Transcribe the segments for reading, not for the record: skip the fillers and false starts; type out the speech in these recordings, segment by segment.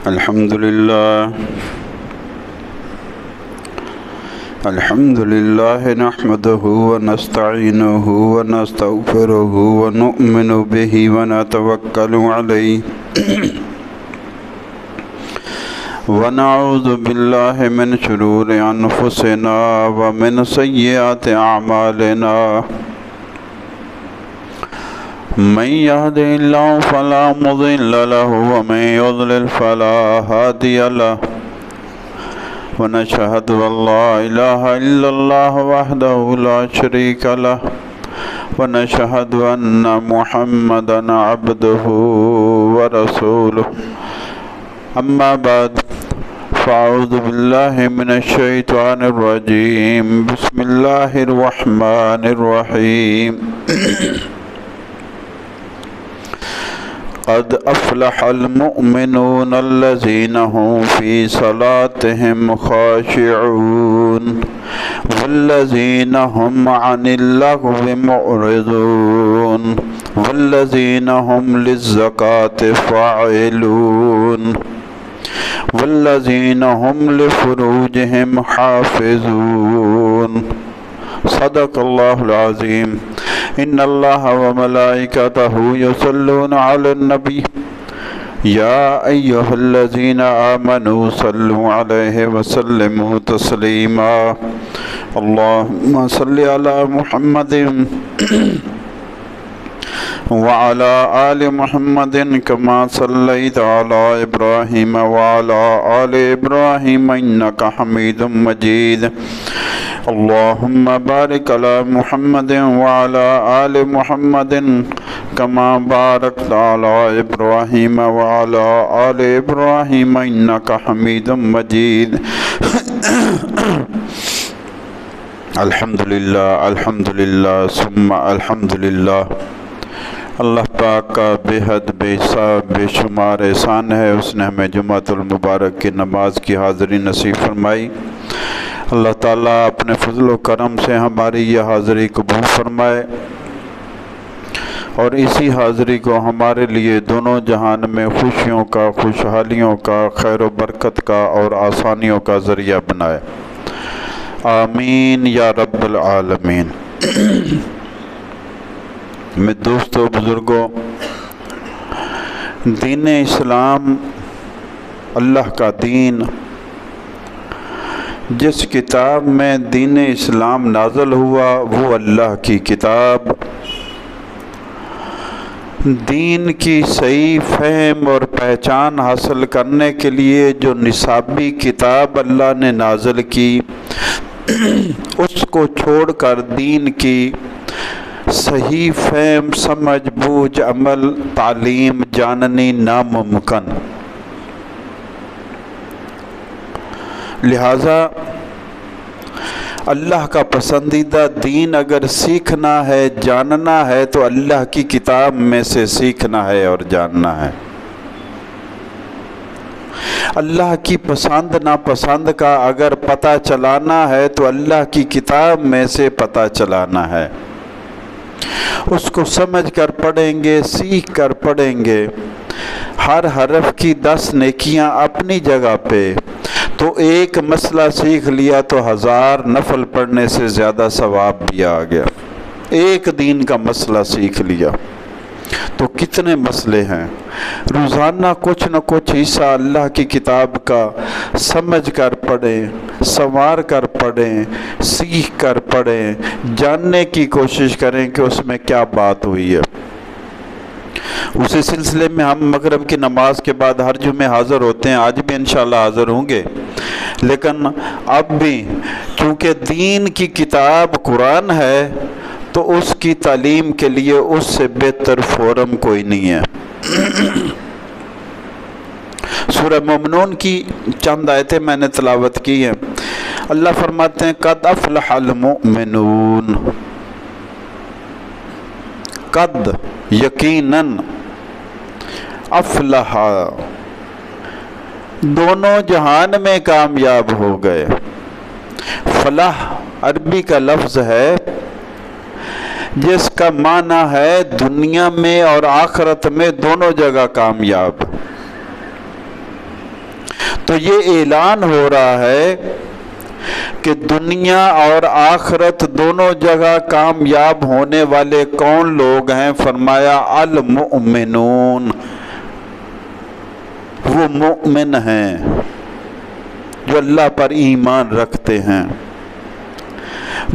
الحمد لله نحمده ونستعينه ونستغفره ونؤمن به ونتوكل عليه ونعوذ بالله من شرور أنفسنا ومن سيئات أعمالنا من يهده الله فلا مضل له ومن يضلل فلا هادي له ونشهد أن لا إله إلا الله وحده لا شريك له ونشهد أن محمدا عبده ورسوله أما بعد فأعوذ بالله من الشيطان الرجيم بسم الله الرحمن الرحيم قد أفلح المؤمنون الذين هم في صلاتهم خاشعون والذين هم عن اللغو معرضون والذين هم للزكاة فاعلون والذين هم لفروجهم حافظون صدق الله العظيم إن الله وملائكته يصلون على النبي يا أيها الذين آمنوا صلوا عليه وسلموا تسليما اللهم صل على محمد وعلى آل محمد كما صليت على إبراهيم وعلى آل إبراهيم إنك حميد مجيد اللهم بارك على محمد وعلى آل محمد كما باركت على إبراهيم وعلى آل إبراهيم إنك حميد مجيد الحمدللہ ثم الحمدللہ۔ اللہ پاک کا بے حد بے حساب بے شمار احسان ہے، اس نے ہمیں جمعۃ المبارک کی نماز کی حاضری نصیب فرمائی۔ اللہ تعالیٰ اپنے فضل و کرم سے ہماری یہ حاضری قبول فرمائے اور اسی حاضری کو ہمارے لیے دونوں جہان میں خوشیوں کا، خوشحالیوں کا، خیر و برکت کا اور آسانیوں کا ذریعہ بنائے، آمین یا رب العالمین۔ میں دوستو، بزرگوں، دین اسلام اللہ کا دین، جس کتاب میں دین اسلام نازل ہوا وہ اللہ کی کتاب، دین کی صحیح فہم اور پہچان حاصل کرنے کے لیے جو نصابی کتاب اللہ نے نازل کی، اس کو چھوڑ کر دین کی صحیح فہم، سمجھ، بوجھ، عمل، تعلیم جاننی ناممکن۔ لہٰذا اللہ کا پسندیدہ دین اگر سیکھنا ہے، جاننا ہے تو اللہ کی کتاب میں سے سیکھنا ہے اور جاننا ہے۔ اللہ کی پسند ناپسند کا اگر پتہ چلانا ہے تو اللہ کی کتاب میں سے پتہ چلانا ہے۔ اس کو سمجھ کر پڑھیں گے، سیکھ کر پڑھیں گے، ہر حرف کی 10 نیکیاں اپنی جگہ پہ، تو ایک مسئلہ سیکھ لیا تو 1000 نفل پڑھنے سے زیادہ ثواب بھی آ گیا۔ ایک دین کا مسئلہ سیکھ لیا تو کتنے مسئلے ہیں، روزانہ کچھ نہ کچھ حصہ اللہ کی کتاب کا سمجھ کر پڑھیں، سنوار کر پڑھیں، سیکھ کر پڑھیں، جاننے کی کوشش کریں کہ اس میں کیا بات ہوئی ہے۔ اسی سلسلے میں ہم مغرب کی نماز کے بعد ہر جمعے حاضر ہوتے ہیں، آج بھی انشاءاللہ حاضر ہوں گے، لیکن اب بھی چونکہ دین کی کتاب قرآن ہے تو اس کی تعلیم کے لیے اس سے بہتر فورم کوئی نہیں ہے۔ سورہ مومنون کی چند آیتیں میں نے تلاوت کی ہیں۔ اللہ فرماتے ہیں قد افلح المؤمنون، قد یقیناً، افلح دونوں جہان میں کامیاب ہو گئے۔ فلاح عربی کا لفظ ہے جس کا معنی ہے دنیا میں اور آخرت میں دونوں جگہ کامیاب۔ تو یہ اعلان ہو رہا ہے کہ دنیا اور آخرت دونوں جگہ کامیاب ہونے والے کون لوگ ہیں؟ فرمایا المؤمنون، وہ مؤمن ہیں جو اللہ پر ایمان رکھتے ہیں۔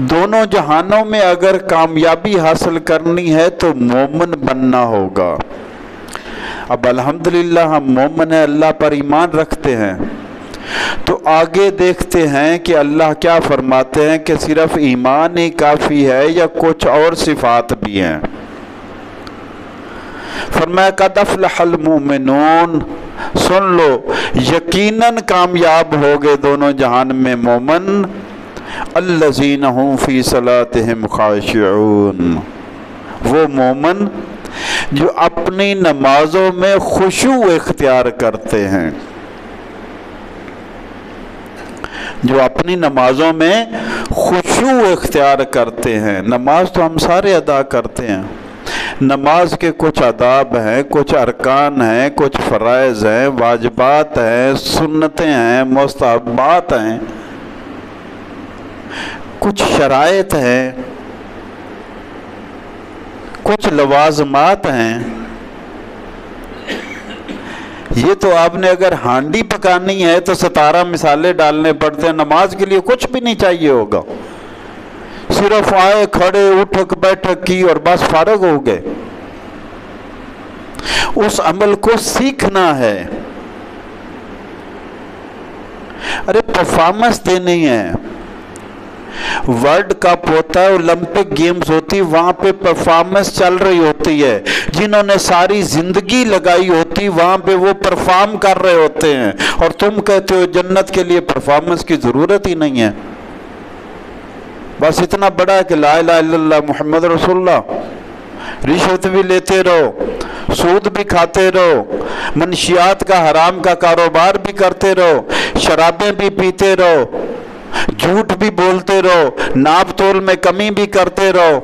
دونوں جہانوں میں اگر کامیابی حاصل کرنی ہے تو مومن بننا ہوگا۔ اب الحمدللہ ہم مومن ہیں، اللہ پر ایمان رکھتے ہیں، تو آگے دیکھتے ہیں کہ اللہ کیا فرماتے ہیں کہ صرف ایمان ہی کافی ہے یا کچھ اور صفات بھی ہیں۔ فرمایا قد افلح المؤمنون، سن لو یقیناً کامیاب ہو گئے دونوں جہان میں مومن، الذین هم فی صلاتهم خاشعون، وہ مومن جو اپنی نمازوں میں خشوع اختیار کرتے ہیں، جو اپنی نمازوں میں خشوع اختیار کرتے ہیں۔ نماز تو ہم سارے ادا کرتے ہیں، نماز کے کچھ آداب ہیں، کچھ ارکان ہیں، کچھ فرائض ہیں، واجبات ہیں، سنتیں ہیں، مستحبات ہیں، کچھ شرائط ہیں، کچھ لوازمات ہیں۔ یہ تو آپ نے اگر ہانڈی پکانی ہے تو 17 مسالے ڈالنے پڑتے ہیں، نماز کے لیے کچھ بھی نہیں چاہیے ہوگا، صرف آئے کھڑے اٹھک بیٹھک کی اور بس فارغ ہو گئے۔ اس عمل کو سیکھنا ہے، ارے پرفارمنس دینی ہے۔ ورلڈ کپ ہوتا ہے، اولمپک گیمز ہوتی، وہاں پہ پرفارمنس چل رہی ہوتی ہے، جنہوں نے ساری زندگی لگائی ہوتی وہاں پہ وہ پرفارم کر رہے ہوتے ہیں، اور تم کہتے ہو جنت کے لیے پرفارمنس کی ضرورت ہی نہیں ہے۔ بس اتنا بڑا ہے کہ لا الہ الا اللہ محمد رسول اللہ، رشوت بھی لیتے رہو، سود بھی کھاتے رہو، منشیات کا حرام کا کاروبار بھی کرتے رہو، شرابیں بھی پیتے رہو، جھوٹ بھی بولتے رہو، ناپ تول میں کمی بھی کرتے رہو،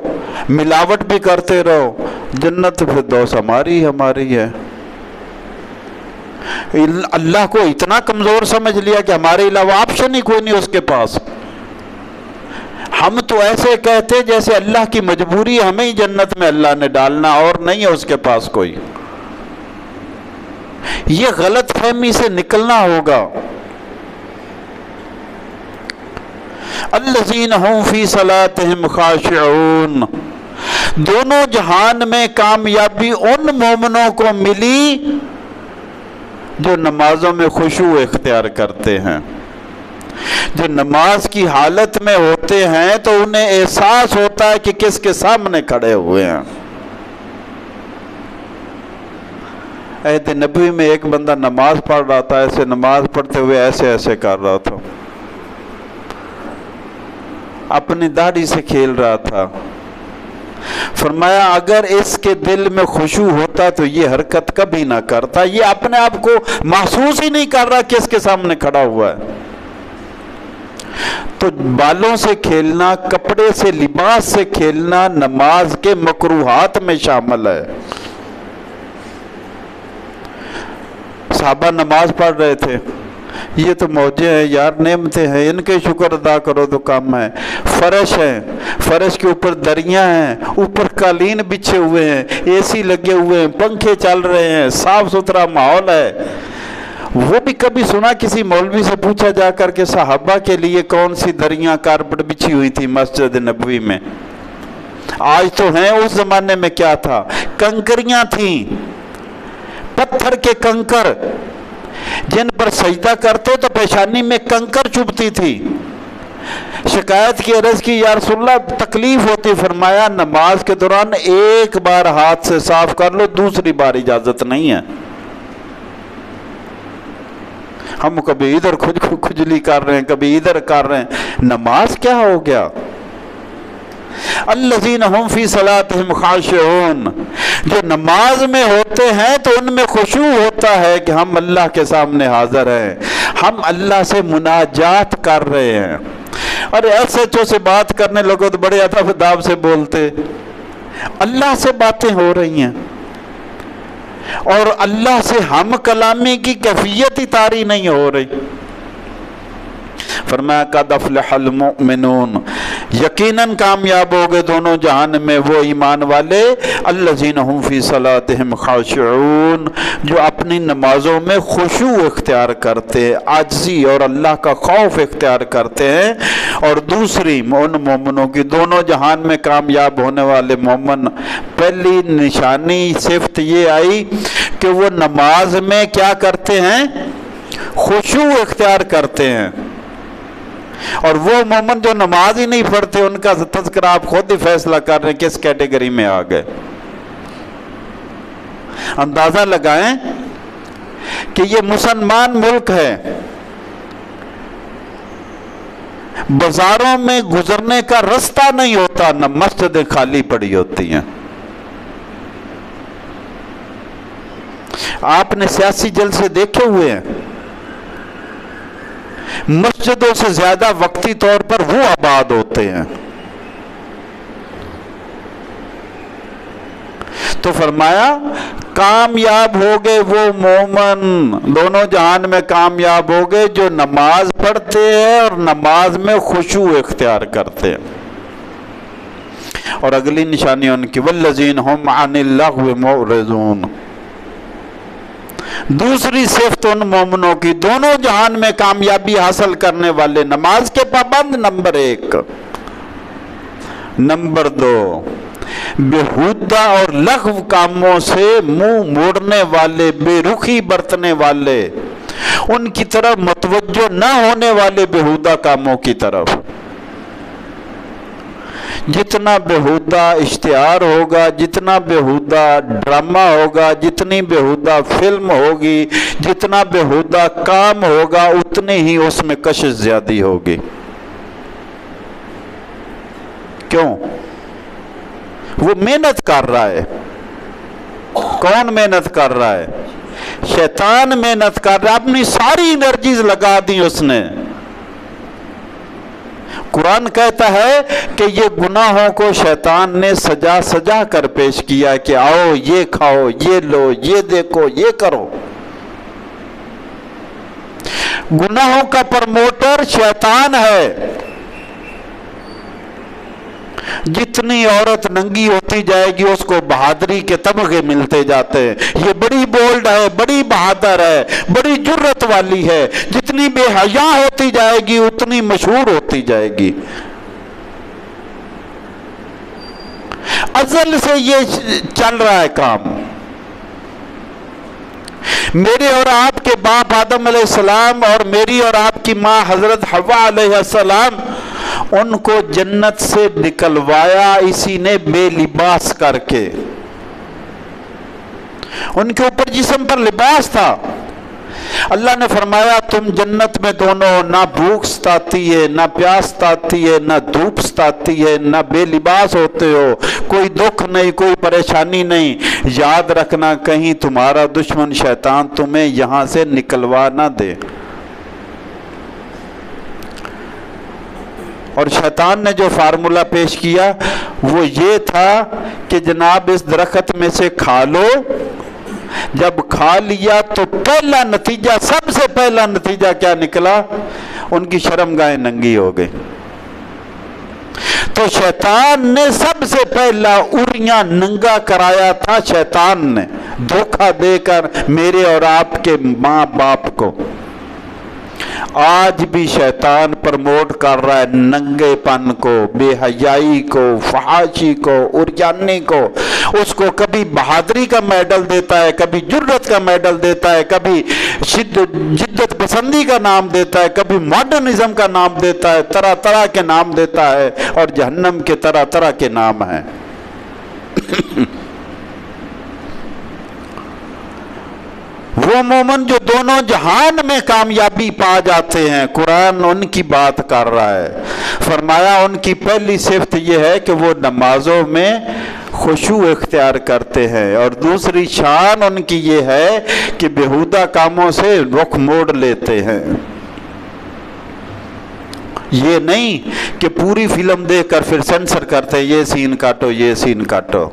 ملاوٹ بھی کرتے رہو، جنت فردوس ہماری ہے۔ اللہ کو اتنا کمزور سمجھ لیا کہ ہمارے علاوہ آپشن ہی کوئی نہیں اس کے پاس۔ ہم تو ایسے کہتے جیسے اللہ کی مجبوری ہمیں ہی جنت میں اللہ نے ڈالنا، اور نہیں ہے اس کے پاس کوئی۔ یہ غلط فہمی سے نکلنا ہوگا۔ الذین هم فی صلاتهم خاشعون، دونوں جہان میں کامیابی ان مومنوں کو ملی جو نمازوں میں خشوع اختیار کرتے ہیں، جو نماز کی حالت میں ہوتے ہیں تو انہیں احساس ہوتا ہے کہ کس کے سامنے کھڑے ہوئے ہیں۔ عہد نبوی میں ایک بندہ نماز پڑھ رہا تھا، ایسے نماز پڑھتے ہوئے ایسے ایسے کر رہا تھا، اپنی داڑھی سے کھیل رہا تھا۔ فرمایا اگر اس کے دل میں خشوع ہوتا تو یہ حرکت کبھی نہ کرتا، یہ اپنے آپ کو محسوس ہی نہیں کر رہا کہ اس کے سامنے کھڑا ہوا ہے۔ تو بالوں سے کھیلنا، کپڑے سے، لباس سے کھیلنا نماز کے مکروہات میں شامل ہے۔ صحابہ نماز پڑھ رہے تھے، یہ تو موجے ہیں یار، نعمتیں ہیں، ان کے شکر ادا کرو تو کم ہے۔ فرش ہے، فرش کے اوپر دریاں ہیں، اوپر قالین بچھے ہوئے ہیں، اے سی لگے ہوئے ہیں، پنکھے چل رہے ہیں، صاف ستھرا ماحول ہے۔ وہ بھی کبھی سنا کسی مولوی سے پوچھا جا کر کہ صحابہ کے لیے کون سی دریاں کارپٹ بچھی ہوئی تھی مسجد نبوی میں؟ آج تو ہیں، اس زمانے میں کیا تھا؟ کنکریاں تھیں، پتھر کے کنکر، جن پر سجدہ کرتے تو پیشانی میں کنکر چبھتی تھی۔ شکایت کی عرض کی یا رسول اللہ تکلیف ہوتی، فرمایا نماز کے دوران ایک بار ہاتھ سے صاف کر لو، دوسری بار اجازت نہیں ہے۔ ہم کبھی ادھر کھجلی کر رہے ہیں، کبھی ادھر کر رہے ہیں، نماز کیا ہو گیا؟ الذین هم فی صلاتهم خاشعون، جو نماز میں ہوتے ہیں تو ان میں خشوع ہوتا ہے کہ ہم اللہ کے سامنے حاضر ہیں، ہم اللہ سے مناجات کر رہے ہیں۔ اور ایس ایچ او سے بات کرنے لگو تو بڑے ادب داب سے بولتے، اللہ سے باتیں ہو رہی ہیں۔ اور اللہ سے ہم کلامی کی کیفیت ہی طاری نہیں ہو رہی۔ فرمایا قد افلح المؤمنون، یقیناً کامیاب ہو گئے دونوں جہان میں وہ ایمان والے، الذین هم فی صلاتهم خاشعون، جو اپنی نمازوں میں خشوع اختیار کرتے ہیں، عاجزی اور اللہ کا خوف اختیار کرتے ہیں۔ اور دوسری ان مومنوں کی دونوں جہان میں کامیاب ہونے والے مومن، پہلی نشانی صفت یہ آئی کہ وہ نماز میں کیا کرتے ہیں؟ خشوع اختیار کرتے ہیں۔ اور وہ مومن جو نماز ہی نہیں پڑھتے، ان کا تذکرہ آپ خود ہی فیصلہ کر رہے ہیں کس کیٹیگری میں آ گئے۔ اندازہ لگائیں کہ یہ مسلمان ملک ہے، بازاروں میں گزرنے کا رستہ نہیں ہوتا، نہ مسجدیں خالی پڑی ہوتی ہیں۔ آپ نے سیاسی جلسے دیکھے ہوئے ہیں، مسجدوں سے زیادہ وقتی طور پر وہ آباد ہوتے ہیں۔ تو فرمایا کامیاب ہو گئے وہ مومن، دونوں جہان میں کامیاب ہو گئے جو نماز پڑھتے ہیں اور نماز میں خشوع اختیار کرتے ہیں۔ اور اگلی نشانی ان کی والذین هم عن اللغو معرضون، دوسری صفت ان مومنوں کی دونوں جہان میں کامیابی حاصل کرنے والے، نماز کے پابند نمبر 1، نمبر 2 بےہودہ اور لغو کاموں سے منہ موڑنے والے، بے رخی برتنے والے، ان کی طرف متوجہ نہ ہونے والے بےہودہ کاموں کی طرف۔ جتنا بےہودہ اشتہار ہوگا، جتنا بےہودہ ڈرامہ ہوگا، جتنی بےہودہ فلم ہوگی، جتنا بےہودہ کام ہوگا، اتنی ہی اس میں کشش زیادہ ہوگی۔ کیوں؟ وہ محنت کر رہا ہے۔ کون محنت کر رہا ہے؟ شیطان محنت کر رہا ہے، اپنی ساری انرجیز لگا دی اس نے۔ قرآن کہتا ہے کہ یہ گناہوں کو شیطان نے سجا سجا کر پیش کیا کہ آؤ یہ کھاؤ، یہ لو، یہ دیکھو، یہ کرو۔ گناہوں کا پروموٹر شیطان ہے۔ جتنی عورت ننگی ہوتی جائے گی اس کو بہادری کے تمغے ملتے جاتے ہیں، یہ بڑی بولڈ ہے، بڑی بہادر ہے، بڑی جرت والی ہے۔ جتنی بے حیا ہوتی جائے گی اتنی مشہور ہوتی جائے گی۔ ازل سے یہ چل رہا ہے کام۔ میرے اور آپ کے باپ آدم علیہ السلام اور میری اور آپ کی ماں حضرت حوا علیہ السلام، ان کو جنت سے نکلوایا اسی نے بے لباس کر کے۔ ان کے اوپر جسم پر لباس تھا۔ اللہ نے فرمایا تم جنت میں دونوں نہ بھوک ستاتی ہے، نہ پیاس ستاتی ہے، نہ دھوپ ستاتی ہے، نہ بے لباس ہوتے ہو، کوئی دکھ نہیں، کوئی پریشانی نہیں۔ یاد رکھنا کہیں تمہارا دشمن شیطان تمہیں یہاں سے نکلوا نہ دے۔ اور شیطان نے جو فارمولہ پیش کیا وہ یہ تھا کہ جناب اس درخت میں سے کھا لو۔ جب کھا لیا تو پہلا نتیجہ، سب سے پہلا نتیجہ کیا نکلا؟ ان کی شرمگاہیں ننگی ہو گئی۔ تو شیطان نے سب سے پہلا اریاں ننگا کرایا تھا، شیطان نے دھوکہ دے کر میرے اور آپ کے ماں باپ کو۔ آج بھی شیطان پرموٹ کر رہا ہے ننگے پن کو، بے حیائی کو، فحاشی کو، اریانی کو۔ اس کو کبھی بہادری کا میڈل دیتا ہے، کبھی جرت کا میڈل دیتا ہے، کبھی جدت پسندی کا نام دیتا ہے، کبھی ماڈرنزم کا نام دیتا ہے، طرح طرح کے نام دیتا ہے، اور جہنم کے طرح طرح کے نام ہیں۔ وہ مومن جو دونوں جہان میں کامیابی پا جاتے ہیں، قرآن ان کی بات کر رہا ہے۔ فرمایا ان کی پہلی صفت یہ ہے کہ وہ نمازوں میں خشوع اختیار کرتے ہیں، اور دوسری شان ان کی یہ ہے کہ بےہودہ کاموں سے رخ موڑ لیتے ہیں۔ یہ نہیں کہ پوری فلم دیکھ کر پھر سینسر کرتے یہ سین کاٹو، یہ سین کاٹو۔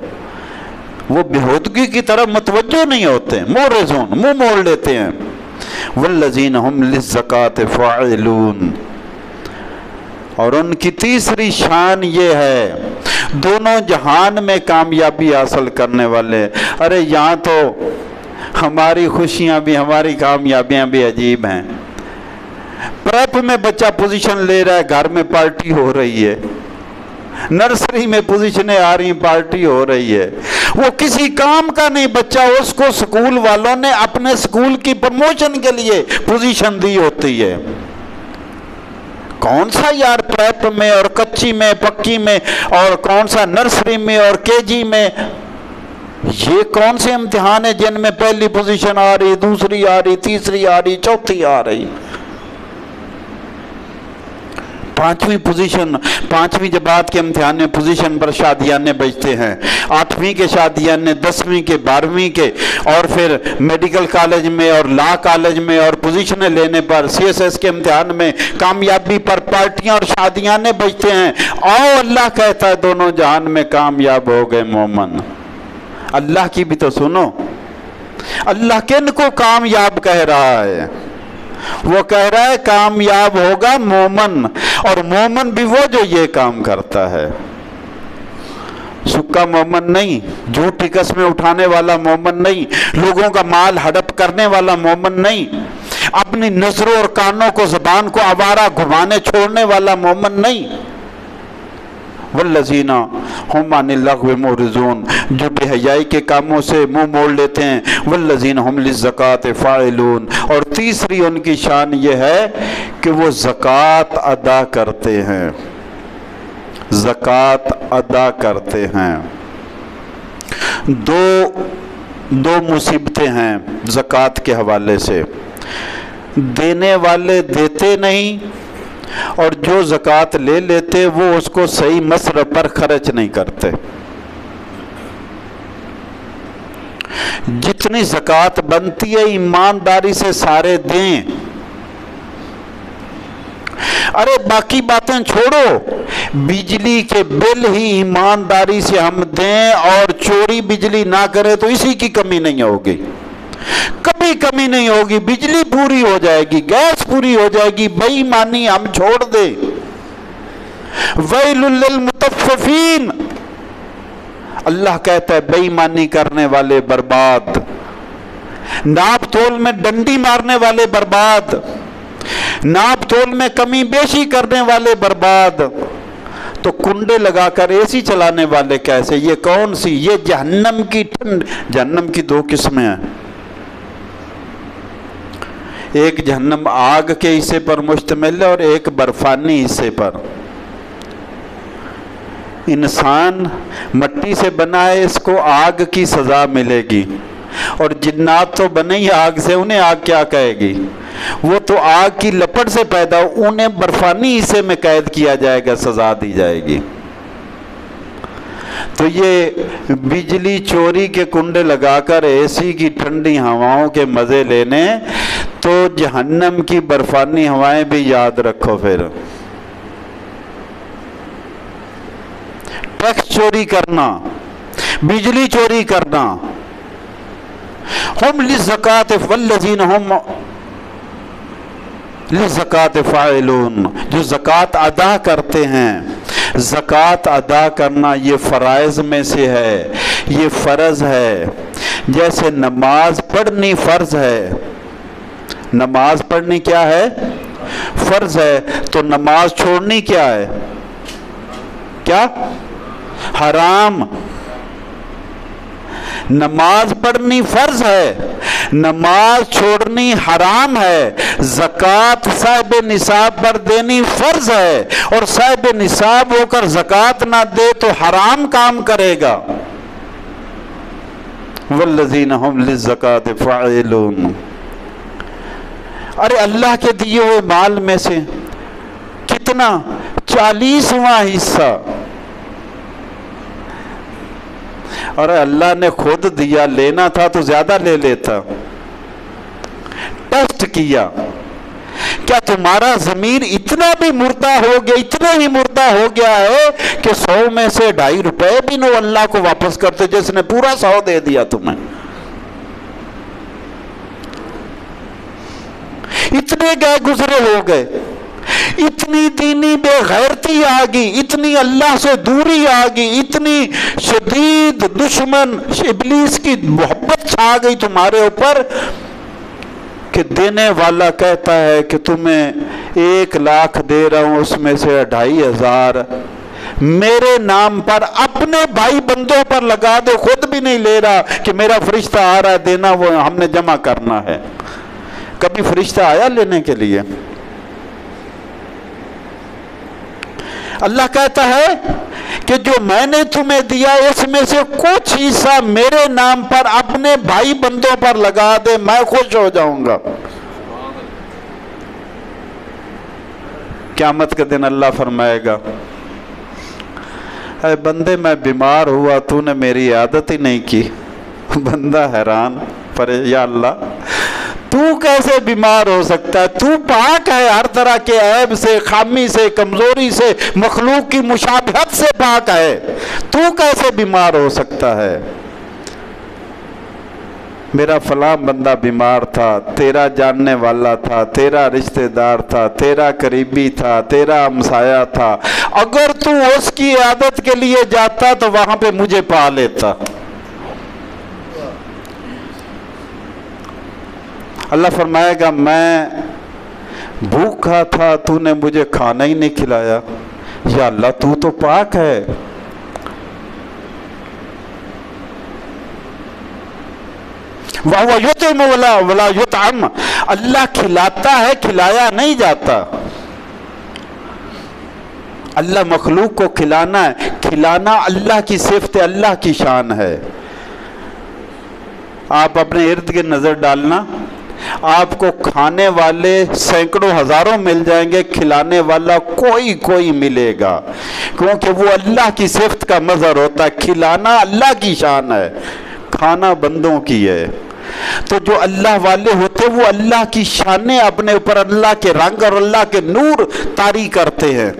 وہ بےہودگی کی طرف متوجہ نہیں ہوتے، مورزون، منہ موڑ لیتے ہیں۔ والذین هم للزکاة فاعلون، اور ان کی تیسری شان یہ ہے دونوں جہان میں کامیابی حاصل کرنے والے۔ ارے یہاں تو ہماری خوشیاں بھی، ہماری کامیابیاں بھی عجیب ہیں۔ پریپ میں بچہ پوزیشن لے رہا ہے، گھر میں پارٹی ہو رہی ہے، نرسری میں پوزیشنیں آ رہی ہیں، پارٹی ہو رہی ہے۔ وہ کسی کام کا نہیں بچہ، اس کو سکول والوں نے اپنے سکول کی پروموشن کے لیے پوزیشن دی ہوتی ہے۔ کون سا یار پریپ میں اور کچی میں پکی میں، اور کون سا نرسری میں اور کے جی میں، یہ کون سے امتحان ہیں جن میں پہلی پوزیشن آ رہی، دوسری آ رہی، تیسری آ رہی، چوتھی آ رہی، پانچویں پوزیشن، پانچویں جماعت کے امتحان میں پوزیشن پر شادیانے بجتے ہیں، 8ویں کے شادیانے، 10ویں کے، 12ویں کے، اور پھر میڈیکل کالج میں اور لا کالج میں، اور پوزیشنیں لینے پر سی ایس ایس کے امتحان میں کامیابی پر پارٹیاں اور شادیانے بجتے ہیں۔ آؤ، اللہ کہتا ہے دونوں جہان میں کامیاب ہو گئے مومن۔ اللہ کی بھی تو سنو، اللہ کن کو کامیاب کہہ رہا ہے؟ وہ کہہ رہا ہے کامیاب ہوگا مومن، اور مومن بھی وہ جو یہ کام کرتا ہے، سکا مومن نہیں، جھوٹی قسمیں اٹھانے والا مومن نہیں، لوگوں کا مال ہڑپ کرنے والا مومن نہیں، اپنی نظروں اور کانوں کو، زبان کو آوارہ گھمانے چھوڑنے والا مومن نہیں۔ والذین هم عن اللغو معرضون، جو بے حیائی کے کاموں سے منہ موڑ لیتے ہیں۔ والذین هم للزکاة فاعلون، اور تیسری ان کی شان یہ ہے کہ وہ زکوٰۃ ادا کرتے ہیں، زکوٰۃ ادا کرتے ہیں۔ دو مصیبتیں ہیں زکوٰۃ کے حوالے سے، دینے والے دیتے نہیں، اور جو زکوٰۃ لے لیتے وہ اس کو صحیح مصرف پر خرچ نہیں کرتے۔ جتنی زکوٰۃ بنتی ہے ایمانداری سے سارے دیں۔ ارے باقی باتیں چھوڑو، بجلی کے بل ہی ایمانداری سے ہم دیں اور چوری بجلی نہ کرے تو اسی کی کمی نہیں ہوگی، کبھی کمی نہیں ہوگی، بجلی پوری ہو جائے گی، گیس پوری ہو جائے گی۔ بے ایمانی ہم چھوڑ دیں۔ ویل للمطففین، اللہ کہتا ہے بے ایمانی کرنے والے برباد، ناپ تول میں ڈنڈی مارنے والے برباد، ناپ تول میں کمی بیشی کرنے والے برباد۔ تو کنڈے لگا کر اے سی چلانے والے کیسے؟ یہ کون سی؟ یہ جہنم کی ٹھنڈ۔ جہنم کی 2 قسمیں ہیں، ایک جہنم آگ کے حصے پر مشتمل ہے اور ایک برفانی حصے پر۔ انسان مٹی سے بنا ہے، اس کو آگ کی سزا ملے گی، اور جنات تو بنے ہی آگ سے، انہیں آگ کیا کہے گی؟ وہ تو آگ کی لپٹ سے پیدا، انہیں برفانی حصے میں قید کیا جائے گا، سزا دی جائے گی۔ تو یہ بجلی چوری کے کنڈے لگا کر اے سی کی ٹھنڈی ہواؤں کے مزے لینے، تو جہنم کی برفانی ہوائیں بھی یاد رکھو۔ پھر ٹیکس چوری کرنا، بجلی چوری کرنا۔ ہم للزکاة والذین ہم للزکاة فاعلون، جو زکوٰۃ ادا کرتے ہیں۔ زکوٰۃ ادا کرنا یہ فرائض میں سے ہے، یہ فرض ہے۔ جیسے نماز پڑھنی فرض ہے، نماز پڑھنی کیا ہے؟ فرض ہے۔ تو نماز چھوڑنی کیا ہے؟ کیا؟ حرام۔ نماز پڑھنی فرض ہے، نماز چھوڑنی حرام ہے۔ زکوٰۃ صاحب نصاب پر دینی فرض ہے، اور صاحب نصاب ہو کر زکوٰۃ نہ دے تو حرام کام کرے گا۔ والذین هم للزکاة فاعلون۔ ارے اللہ کے دیے ہوئے مال میں سے کتنا؟ 40واں حصہ۔ اور اللہ نے خود دیا، لینا تھا تو زیادہ لے لیتا۔ ٹیسٹ کیا کیا تمہارا ضمیر اتنا بھی مردہ ہو گیا، اتنا ہی مردہ ہو گیا ہے کہ 100 میں سے 2.5 روپے بھی نو اللہ کو واپس کرتے جس نے پورا 100 دے دیا تمہیں؟ اتنے گئے گزرے ہو گئے، اتنی دینی بے غیرتی آ گئی، اتنی اللہ سے دوری آ گئی، اتنی شدید دشمن ابلیس کی محبت چھا گئی تمہارے اوپر کہ دینے والا کہتا ہے کہ تمہیں 1 لاکھ دے رہا ہوں، اس میں سے 2,500 میرے نام پر اپنے بھائی بندوں پر لگا دو، خود بھی نہیں لے رہا کہ میرا فرشتہ آ رہا ہے دینا، وہ ہم نے جمع کرنا ہے۔ کبھی فرشتہ آیا لینے کے لیے؟ اللہ کہتا ہے کہ جو میں نے تمہیں دیا اس میں سے کچھ حصہ میرے نام پر اپنے بھائی بندوں پر لگا دے، میں خوش ہو جاؤں گا۔ قیامت کے دن اللہ فرمائے گا، اے بندے میں بیمار ہوا، تو نے میری عادت ہی نہیں کی۔ بندہ حیران پرے، یا اللہ تو کیسے بیمار ہو سکتا ہے؟ تو پاک ہے ہر طرح کے عیب سے، خامی سے، کمزوری سے، مخلوق کی مشابہت سے پاک ہے، تو کیسے بیمار ہو سکتا ہے؟ میرا فلاں بندہ بیمار تھا، تیرا جاننے والا تھا، تیرا رشتہ دار تھا، تیرا قریبی تھا، تیرا ہمسایہ تھا، اگر تو اس کی عیادت کے لیے جاتا تو وہاں پہ مجھے پا لیتا۔ اللہ فرمائے گا میں بھوکا تھا، تو نے مجھے کھانا ہی نہیں کھلایا۔ یا اللہ تو تو پاک ہے۔ وَهُوَ يُطْعِمُ وَلَا يُطْعَمُ، اللہ کھلاتا ہے، کھلایا نہیں جاتا۔ اللہ مخلوق کو کھلانا ہے، کھلانا اللہ کی صفت، اللہ کی شان ہے۔ آپ اپنے ارد گرد نظر ڈالنا، آپ کو کھانے والے سینکڑوں ہزاروں مل جائیں گے، کھلانے والا کوئی ملے گا، کیونکہ وہ اللہ کی صفت کا مظہر ہوتا ہے۔ کھلانا اللہ کی شان ہے، کھانا بندوں کی ہے۔ تو جو اللہ والے ہوتے وہ اللہ کی شانیں اپنے اوپر، اللہ کے رنگ اور اللہ کے نور طاری کرتے ہیں۔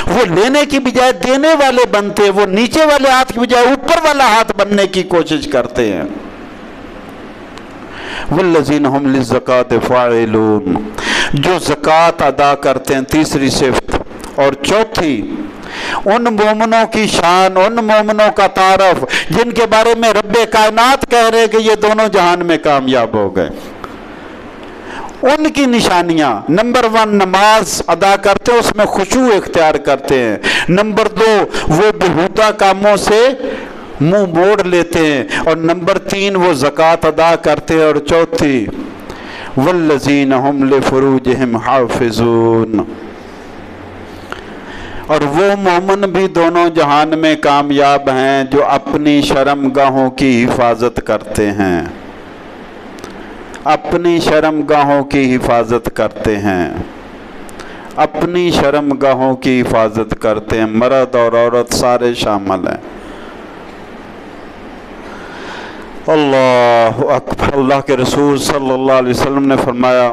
وہ لینے کی بجائے دینے والے بنتے ہیں، وہ نیچے والے ہاتھ کی بجائے اوپر والا ہاتھ بننے کی کوشش کرتے ہیں۔ والذین ہم للزکاۃ فاعلون، جو زکوٰۃ ادا کرتے ہیں، تیسری صفت۔ اور چوتھی، ان مومنوں کی شان، ان مومنوں کا تعارف جن کے بارے میں رب کائنات کہہ رہے کہ یہ دونوں جہان میں کامیاب ہو گئے، ان کی نشانیاں: نمبر 1 نماز ادا کرتے ہیں، اس میں خشوع اختیار کرتے ہیں۔ نمبر 2 وہ بہودہ کاموں سے منہ موڑ لیتے ہیں، اور نمبر 3 وہ زکوٰۃ ادا کرتے ہیں، اور چوتھی والذین ہم لفروجہم حافظون، اور وہ مومن بھی دونوں جہان میں کامیاب ہیں جو اپنی شرم گاہوں کی حفاظت کرتے ہیں، اپنی شرم گاہوں کی حفاظت کرتے ہیں، اپنی شرم گاہوں کی حفاظت کرتے ہیں۔ مرد اور عورت سارے شامل ہیں۔ اللہ اکبر۔ اللہ کے رسول صلی اللہ علیہ وسلم نے فرمایا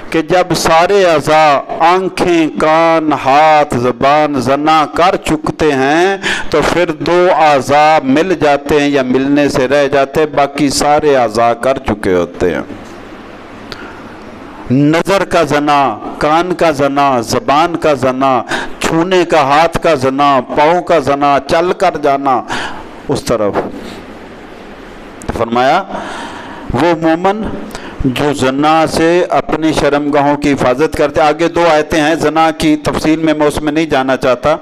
کہ جب سارے اعضاء، آنکھیں، کان، ہاتھ، زبان زنا کر چکتے ہیں تو پھر 2 اعضاء مل جاتے ہیں یا ملنے سے رہ جاتے ہیں، باقی سارے اعضاء کر چکے ہوتے ہیں۔ نظر کا زنا، کان کا زنا، زبان کا زنا، چھونے کا، ہاتھ کا زنا، پاؤں کا زنا، چل کر جانا اس طرف۔ فرمایا وہ مومن جو زنا سے اپنی شرمگاہوں کی حفاظت کرتے۔ آگے 2 آیتیں ہیں زنا کی تفصیل میں اس میں نہیں جانا چاہتا،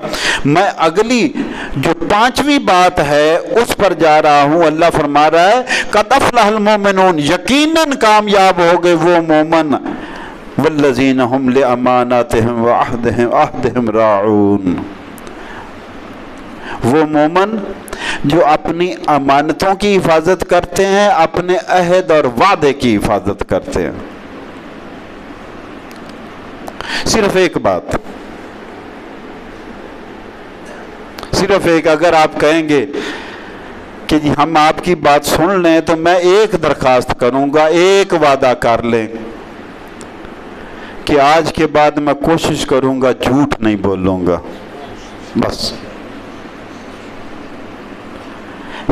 میں اگلی جو 5ویں بات ہے اس پر جا رہا ہوں۔ اللہ فرما رہا ہے قد افلح المؤمنون، یقیناً کامیاب ہو گئے وہ مومن، والذین ہم لاماناتہم وعہدہم راعون، وہ مومن جو اپنی امانتوں کی حفاظت کرتے ہیں، اپنے عہد اور وعدے کی حفاظت کرتے ہیں۔ صرف ایک بات، صرف ایک، اگر آپ کہیں گے کہ جی ہم آپ کی بات سن لیں تو میں ایک درخواست کروں گا، ایک وعدہ کر لیں کہ آج کے بعد میں کوشش کروں گا جھوٹ نہیں بولوں گا، بس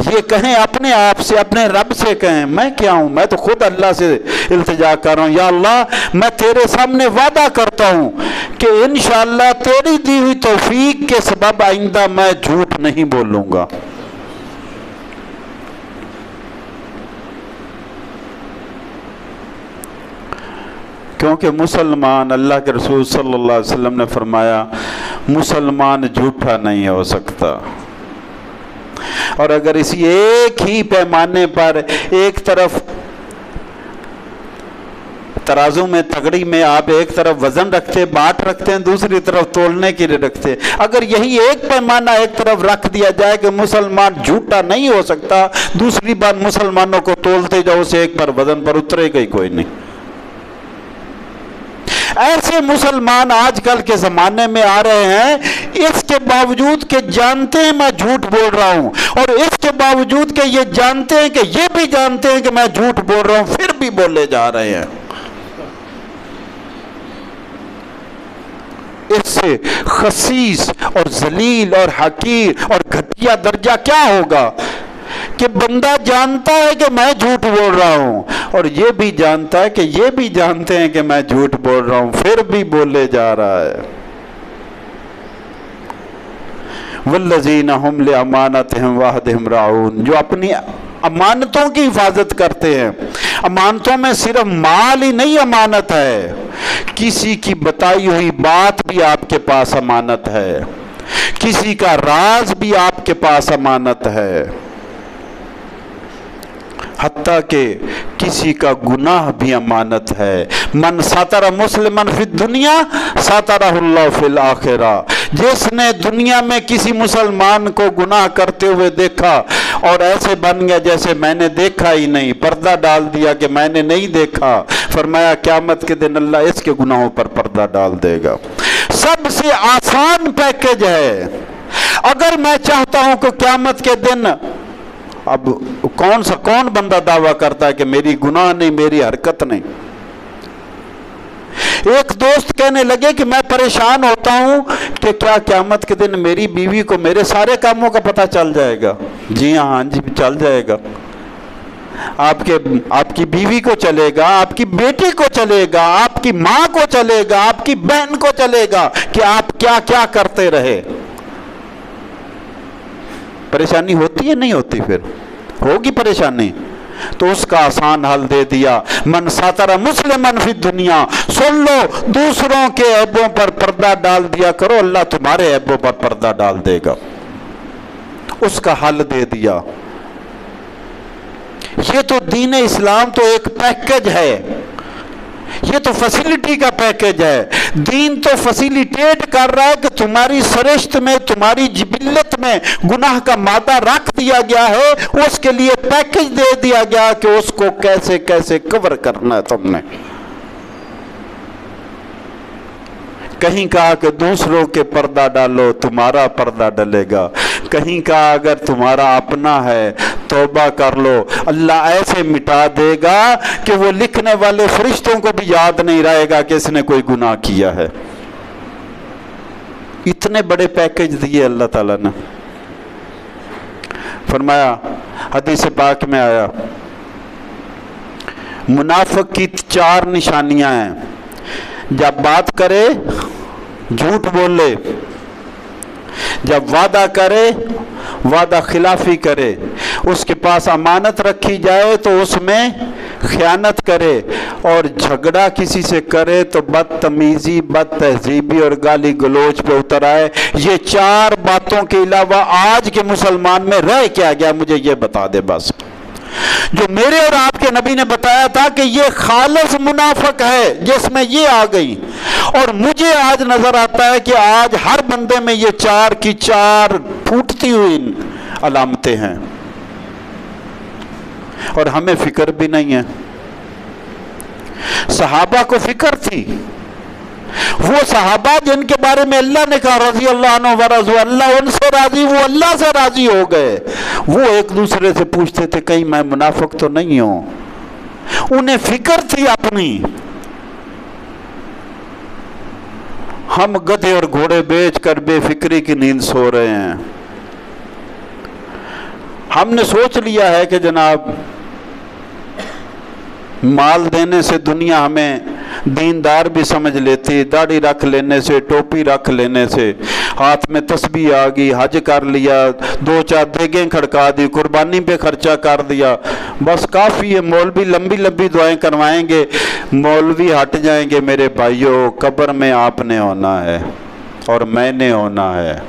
یہ کہیں اپنے آپ سے، اپنے رب سے کہیں، میں کیا ہوں، میں تو خود اللہ سے التجا کر رہا ہوں، یا اللہ میں تیرے سامنے وعدہ کرتا ہوں کہ انشاءاللہ تیری دی ہوئی توفیق کے سبب آئندہ میں جھوٹ نہیں بولوں گا۔ کیونکہ مسلمان، اللہ کے رسول صلی اللہ علیہ وسلم نے فرمایا مسلمان جھوٹا نہیں ہو سکتا، اور اگر اسی ایک ہی پیمانے پر ایک طرف ترازو میں، تگڑی میں آپ ایک طرف وزن رکھتے، باٹ رکھتے ہیں، دوسری طرف تولنے کے لیے رکھتے، اگر یہی ایک پیمانہ ایک طرف رکھ دیا جائے کہ مسلمان جھوٹا نہیں ہو سکتا، دوسری بار مسلمانوں کو تولتے جاؤ، اسے ایک پر وزن پر اترے گا ہی کوئی نہیں۔ ایسے مسلمان آج کل کے زمانے میں آ رہے ہیں، اس کے باوجود کہ جانتے ہیں میں جھوٹ بول رہا ہوں، اور اس کے باوجود کہ یہ جانتے ہیں کہ یہ بھی جانتے ہیں کہ میں جھوٹ بول رہا ہوں، پھر بھی بولے جا رہے ہیں۔ اس سے خسیس اور ذلیل اور حقیر اور گھٹیا درجہ کیا ہوگا کہ بندہ جانتا ہے کہ میں جھوٹ بول رہا ہوں، اور یہ بھی جانتا ہے کہ یہ بھی جانتے ہیں کہ میں جھوٹ بول رہا ہوں، پھر بھی بولے جا رہا ہے۔ والذین ہم لامانتہم وعہدہم راعون، جو اپنی امانتوں کی حفاظت کرتے ہیں۔ امانتوں میں صرف مال ہی نہیں امانت ہے، کسی کی بتائی ہوئی بات بھی آپ کے پاس امانت ہے، کسی کا راز بھی آپ کے پاس امانت ہے، حتیٰ کہ کسی کا گناہ بھی امانت ہے۔ من ستر مسلمن فی الدنیا سترہ اللہ فی الآخرہ، جس نے دنیا میں کسی مسلمان کو گناہ کرتے ہوئے دیکھا اور ایسے بن گیا جیسے میں نے دیکھا ہی نہیں، پردہ ڈال دیا کہ میں نے نہیں دیکھا، فرمایا قیامت کے دن اللہ اس کے گناہوں پر پردہ ڈال دے گا۔ سب سے آسان پیکج ہے۔ اگر میں چاہتا ہوں کہ قیامت کے دن، اب کون بندہ دعویٰ کرتا ہے کہ میری گناہ نہیں، میری حرکت نہیں؟ ایک دوست کہنے لگے کہ میں پریشان ہوتا ہوں کہ کیا قیامت کے دن میری بیوی کو میرے سارے کاموں کا پتہ چل جائے گا؟ جی ہاں جی چل جائے گا، آپ کی بیوی کو چلے گا، آپ کی بیٹی کو چلے گا، آپ کی ماں کو چلے گا، آپ کی بہن کو چلے گا کہ آپ کیا کیا کرتے رہے۔ پریشانی ہوتی ہے نہیں ہوتی؟ پھر ہوگی پریشانی، تو اس کا آسان حل دے دیا۔ من ساتر مسلمن فی الدنیا، سن لو، دوسروں کے عیبوں پر پردہ ڈال دیا کرو، اللہ تمہارے عیبوں پر پردہ ڈال دے گا۔ اس کا حل دے دیا۔ یہ تو دین اسلام تو ایک پیکج ہے، یہ تو فیسلٹی کا پیکج ہے۔ دین تو فیسیلیٹیٹ کر رہا ہے کہ تمہاری سرشت میں، تمہاری جبلت میں گناہ کا مادہ رکھ دیا گیا ہے، اس کے لیے پیکج دے دیا گیا کہ اس کو کیسے کیسے کور کرنا ہے تم نے۔ کہیں کہا کہ دوسروں کے پردہ ڈالو، تمہارا پردہ ڈلے گا۔ کہیں کہا اگر تمہارا اپنا ہے توبہ کر لو، اللہ ایسے مٹا دے گا کہ وہ لکھنے والے فرشتوں کو بھی یاد نہیں رہے گا کہ اس نے کوئی گناہ کیا ہے۔ اتنے بڑے پیکج دیے اللہ تعالیٰ نے۔ فرمایا، حدیث پاک میں آیا، منافق کی 4 نشانیاں ہیں۔ جب بات کرے جھوٹ بولے، جب وعدہ کرے وعدہ خلافی کرے، اس کے پاس امانت رکھی جائے تو اس میں خیانت کرے، اور جھگڑا کسی سے کرے تو بدتمیزی، بد تہذیبی اور گالی گلوچ پہ اتر آئے۔ یہ 4 باتوں کے علاوہ آج کے مسلمان میں رہ کیا گیا؟ مجھے یہ بتا دے بس۔ جو میرے اور آپ کے نبی نے بتایا تھا کہ یہ خالص منافق ہے، جس میں یہ آ گئی، اور مجھے آج نظر آتا ہے کہ آج ہر بندے میں یہ 4 کی 4 پھوٹتی ہوئی علامتیں ہیں، اور ہمیں فکر بھی نہیں ہے۔ صحابہ کو فکر تھی، وہ صحابہ جن کے بارے میں اللہ نے کہا رضی اللہ عنہ ورضوا، اللہ ان سے راضی، وہ اللہ سے راضی ہو گئے، وہ ایک دوسرے سے پوچھتے تھے کہیں میں منافق تو نہیں ہوں۔ انہیں فکر تھی اپنی، ہم گدھے اور گھوڑے بیچ کر بے فکری کی نیند سو رہے ہیں۔ ہم نے سوچ لیا ہے کہ جناب مال دینے سے دنیا ہمیں دیندار بھی سمجھ لیتی، داڑھی رکھ لینے سے، ٹوپی رکھ لینے سے، ہاتھ میں تسبیح آ گئی، حج کر لیا، 2-4 دیگیں کھڑکا دی، قربانی پہ خرچہ کر دیا، بس کافی ہے۔ مولوی لمبی لمبی دعائیں کروائیں گے، مولوی ہٹ جائیں گے۔ میرے بھائیوں، قبر میں آپ نے ہونا ہے اور میں نے ہونا ہے۔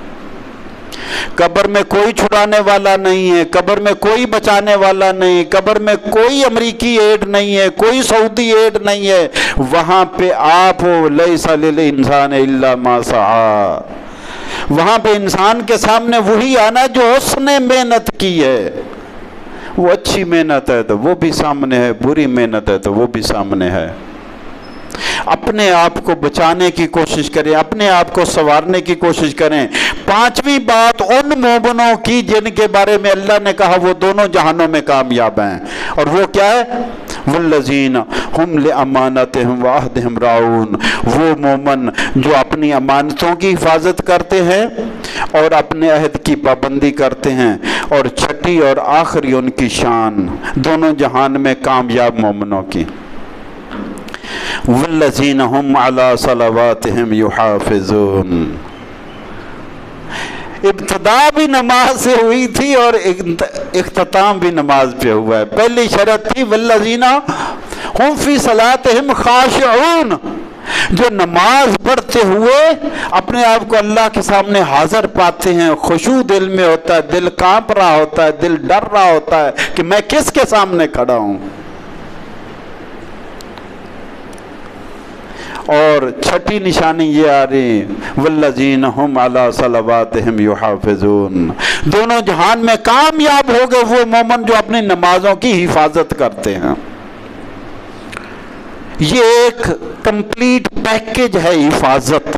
قبر میں کوئی چھڑانے والا نہیں ہے، قبر میں کوئی بچانے والا نہیں، قبر میں کوئی امریکی ایڈ نہیں ہے، کوئی سعودی ایڈ نہیں ہے۔ وہاں پہ آپ ہو، لیس للانسان الا ما سعی۔ وہاں پہ انسان کے سامنے وہی آنا جو اس نے محنت کی ہے۔ وہ اچھی محنت ہے تو وہ بھی سامنے ہے، بری محنت ہے تو وہ بھی سامنے ہے۔ اپنے آپ کو بچانے کی کوشش کریں، اپنے آپ کو سنوارنے کی کوشش کریں۔ 5ویں بات ان مومنوں کی جن کے بارے میں اللہ نے کہا وہ دونوں جہانوں میں کامیاب ہیں، اور وہ کیا ہے؟ والذین ہم لامانتہم وعہدہم راعون۔ وہ مومن جو اپنی امانتوں کی حفاظت کرتے ہیں اور اپنے عہد کی پابندی کرتے ہیں۔ اور چھٹی اور آخری ان کی شان دونوں جہان میں کامیاب مومنوں کی، والذین ہم علی صلواتہم یحافظون۔ ابتدا بھی نماز سے ہوئی تھی اور اختتام بھی نماز پہ ہوا ہے۔ پہلی شرط تھی والذین ہم فی صلاتہم خاشعون، جو نماز پڑھتے ہوئے اپنے آپ کو اللہ کے سامنے حاضر پاتے ہیں، خشوع دل میں ہوتا ہے، دل کانپ رہا ہوتا ہے، دل ڈر رہا ہوتا ہے کہ میں کس کے سامنے کھڑا ہوں۔ اور چھٹی نشانی یہ آ رہی والذین ہم علی صلواتہم یحافظون۔ دونوں جہان میں کامیاب ہو گئے وہ مومن جو اپنی نمازوں کی حفاظت کرتے ہیں۔ یہ ایک کمپلیٹ پیکج ہے حفاظت۔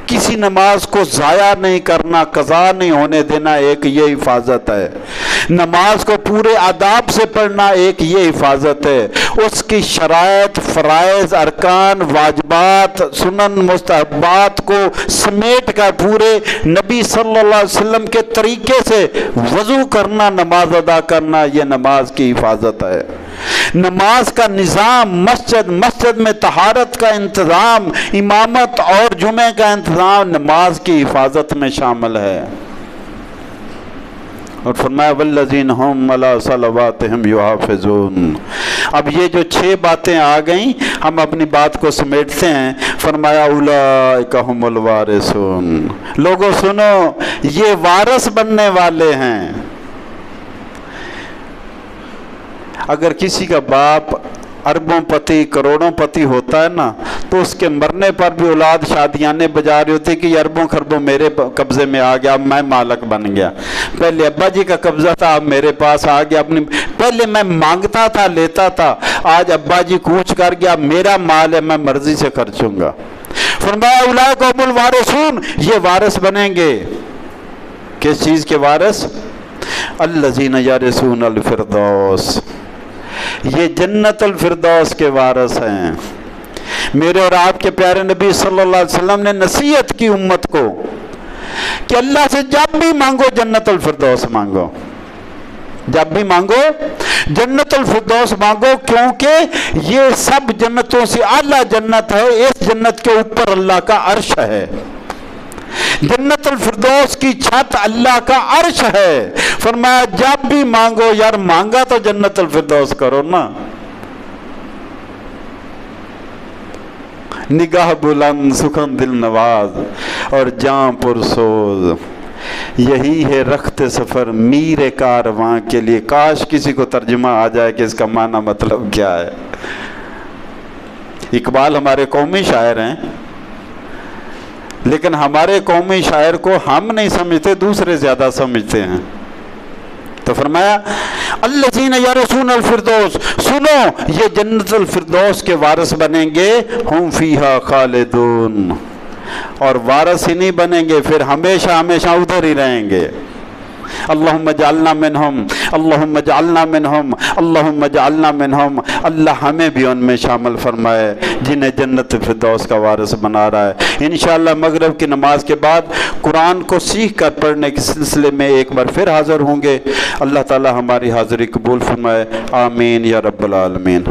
کسی نماز کو ضائع نہیں کرنا، قضا نہیں ہونے دینا، ایک یہ حفاظت ہے۔ نماز کو پورے آداب سے پڑھنا، ایک یہ حفاظت ہے۔ اس کی شرائط، فرائض، ارکان، واجبات، سنن، مستحبات کو سمیٹ کر پورے نبی صلی اللہ علیہ وسلم کے طریقے سے وضو کرنا، نماز ادا کرنا، یہ نماز کی حفاظت ہے۔ نماز کا نظام، مسجد میں طہارت کا انتظام، امامت اور جمعہ کا انتظام نماز کی حفاظت میں شامل ہے۔ اور فرمایا والذین ہم علی صلواتہم یحافظون۔ اب یہ جو 6 باتیں آ گئیں، ہم اپنی بات کو سمیٹتے ہیں۔ فرمایا اولئک ہم الوارثون۔ لوگوں سنو، یہ وارث بننے والے ہیں۔ اگر کسی کا باپ اربوں پتی، کروڑوں پتی ہوتا ہے نا، تو اس کے مرنے پر بھی اولاد شادیانے بجا رہی ہوتی کہ یہ اربوں خربوں میرے قبضے میں آ گیا، اب میں مالک بن گیا۔ پہلے ابا جی کا قبضہ تھا، اب میرے پاس آ گیا۔ پہلے میں مانگتا تھا، لیتا تھا، آج ابا جی کوچ کر گیا، میرا مال ہے، میں مرضی سے خرچوں گا۔ فرمایا اولئک هم الوارثون، یہ وارث بنیں گے۔ کس چیز کے وارث؟ الذین یرثون الفردوس، یہ جنت الفردوس کے وارث ہیں۔ میرے اور آپ کے پیارے نبی صلی اللہ علیہ وسلم نے نصیحت کی امت کو کہ اللہ سے جب بھی مانگو جنت الفردوس مانگو، جب بھی مانگو جنت الفردوس مانگو، کیونکہ یہ سب جنتوں سے اعلیٰ جنت ہے۔ اس جنت کے اوپر اللہ کا عرش ہے۔ جنت الفردوس کی چھت اللہ کا عرش ہے۔ فرمایا جب بھی مانگو، یار مانگا تو جنت الفردوس کرو نا۔ نگاہ بلند، سخن دل نواز اور جاں پرسوز، یہی ہے رخت سفر میر کارواں کے لیے۔ کاش کسی کو ترجمہ آ جائے کہ اس کا معنی مطلب کیا ہے۔ اقبال ہمارے قومی شاعر ہیں، لیکن ہمارے قومی شاعر کو ہم نہیں سمجھتے، دوسرے زیادہ سمجھتے ہیں۔ تو فرمایا الذین یرثون الفردوس، سنو یہ جنت الفردوس کے وارث بنیں گے، ہم فیہا خالدون، اور وارث ہی نہیں بنیں گے، پھر ہمیشہ ہمیشہ ادھر ہی رہیں گے۔ اللہم اجعلنا منہم، اللہم اجعلنا منہم، اللہم اجعلنا منہم۔ اللہ ہمیں بھی ان میں شامل فرمائے جنہیں جنت فردوس کا وارث بنا رہا ہے۔ انشاءاللہ مغرب کی نماز کے بعد قرآن کو سیکھ کر پڑھنے کے سلسلے میں ایک بار پھر حاضر ہوں گے۔ اللہ تعالی ہماری حاضری قبول فرمائے، آمین یا رب العالمین۔